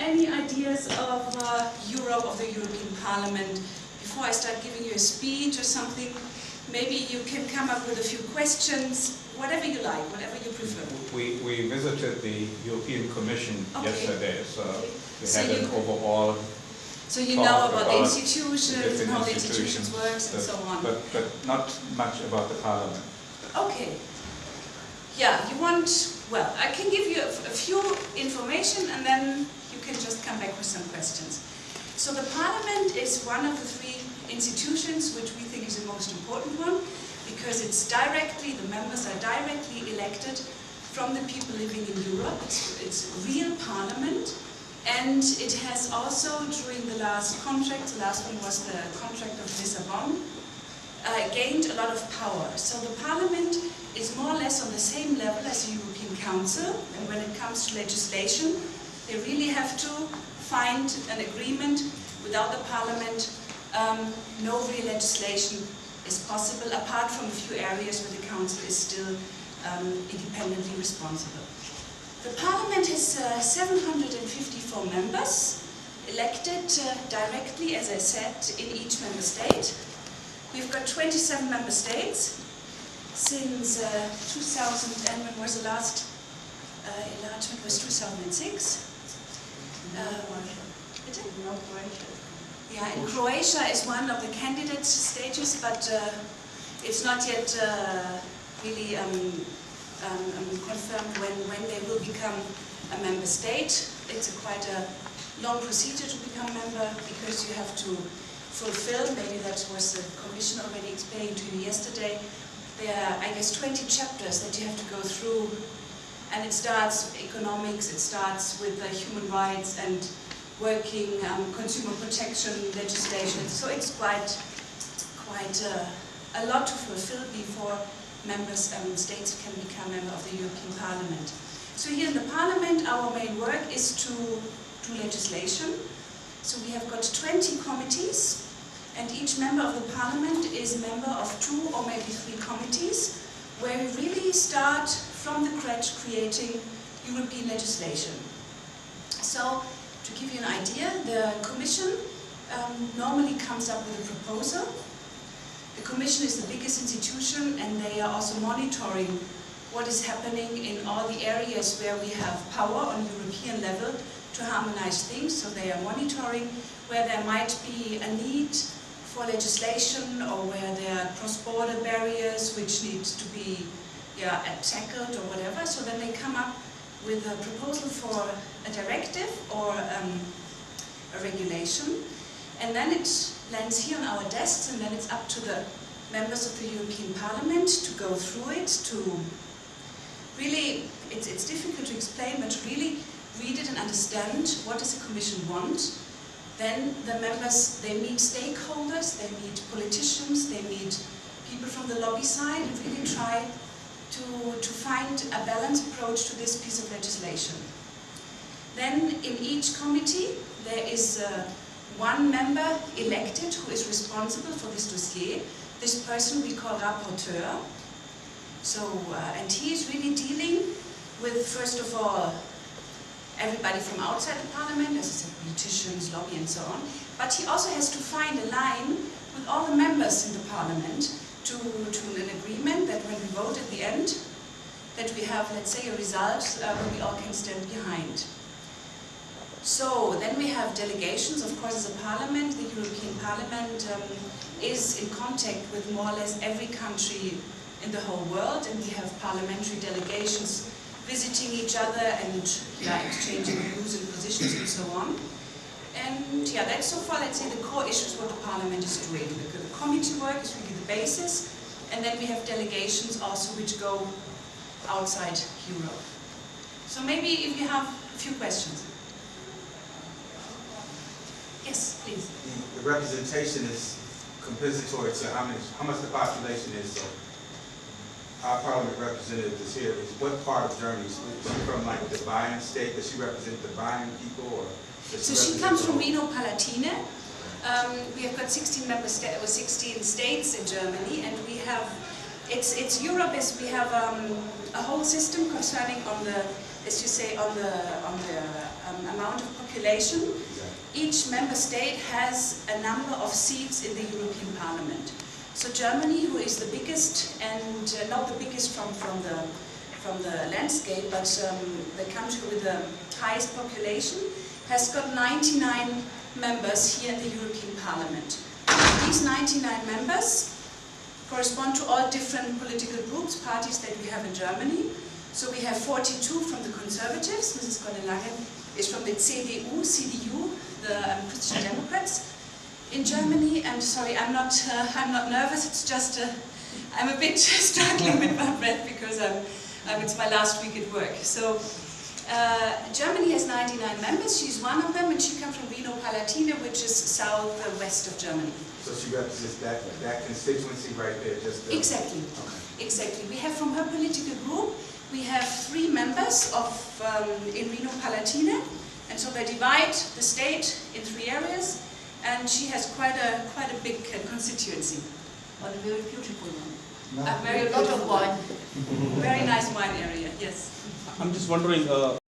any ideas of Europe, of the European Parliament? Before I start giving you a speech or something, maybe you can come up with a few questions, whatever you like, whatever you prefer. We visited the European Commission yesterday, so we So had an overall. So you know about the institutions and how the institutions works and so on. But not much about the Parliament. Okay. Yeah, you want, well, I can give you a few information and then you can just come back with some questions. So the Parliament is one of the three institutions which we think is the most important one, because it's directly, the members are directly elected from the people living in Europe. It's real Parliament. And it has also, during the last contract, the last one was the contract of Lisbon, gained a lot of power. So the Parliament is more or less on the same level as the European Council, and when it comes to legislation, they really have to find an agreement. Without the Parliament, no real legislation is possible, apart from a few areas where the Council is still independently responsible. The Parliament has 754 members, elected directly, as I said, in each member state. We've got 27 member states. Since 2000, and when was the last enlargement? Was 2006. Yeah, and Croatia is one of the candidate stages, but it's not yet really confirmed when they will become a member state. It's quite a long procedure to become a member, because you have to fulfill, maybe that was the Commission already explaining to you yesterday, there are, I guess, 20 chapters that you have to go through, and it starts with economics, it starts with human rights and working consumer protection legislation. So it's quite a lot to fulfill before states can become member of the European Parliament. So here in the Parliament, our main work is to do legislation. So we have got 20 committees, and each member of the Parliament is a member of 2 or maybe 3 committees, where we really start from the scratch creating European legislation. So, to give you an idea, the Commission normally comes up with a proposal. The Commission is the biggest institution, and they are also monitoring what is happening in all the areas where we have power on European level to harmonize things. So they are monitoring where there might be a need for legislation, or where there are cross-border barriers which need to be tackled or whatever. So then they come up with a proposal for a directive or a regulation, and then it lands here on our desks, and then it's up to the members of the European Parliament to go through it, to really, it's difficult to explain, but to really read it and understand what does the Commission want. Then the members, they meet stakeholders, they meet politicians, they meet people from the lobby side, and really try to find a balanced approach to this piece of legislation. Then in each committee there is one member elected who is responsible for this dossier. This person we call rapporteur. So, and he is really dealing with, first of all, everybody from outside the Parliament, as I said, politicians, lobby and so on. But he also has to find a line with all the members in the Parliament to an agreement that when we vote at the end, that we have, let's say, a result where we all can stand behind. So then we have delegations. Of course, as a Parliament, the European Parliament is in contact with more or less every country in the whole world, and we have parliamentary delegations visiting each other and exchanging views and positions and so on. And that's so far, let's say, the core issues what the Parliament is doing. The committee work is really the basis, and then we have delegations also which go outside Europe. So maybe if you have a few questions. Yes, please. The representation is compensatory to how much the population is. So our Parliament representative is here. What part of Germany? Is she from like the Bayern state? Does she represent the Bayern people, or? So she comes from Rhino-Palatine. We have got 16 member states, or 16 states in Germany, and we have, it's Europe is, we have a whole system concerning on the, as you say, on the amount of population, Exactly. each member state has a number of seats in the European Parliament. So Germany, who is the biggest, and not the biggest from the landscape, but the country with the highest population, has got 99 members here in the European Parliament. These 99 members correspond to all different political groups, parties that we have in Germany. So we have 42 from the Conservatives. Mrs. Colin-Langen is from the CDU, the Christian Democrats in Germany. And sorry, I'm not nervous. It's just I'm a bit struggling with my breath because it's my last week at work. So Germany has 99 members. She's one of them, and she comes from Rhino-Palatinate, which is southwest of Germany. So she represents that constituency right there, just the... Exactly. Okay. Exactly. We have from her political group, we have 3 members in Rhino-Palatinate, and so they divide the state in 3 areas, and she has quite a big constituency. But a very beautiful one. A very A lot of wine. Very nice wine area, yes. I'm just wondering,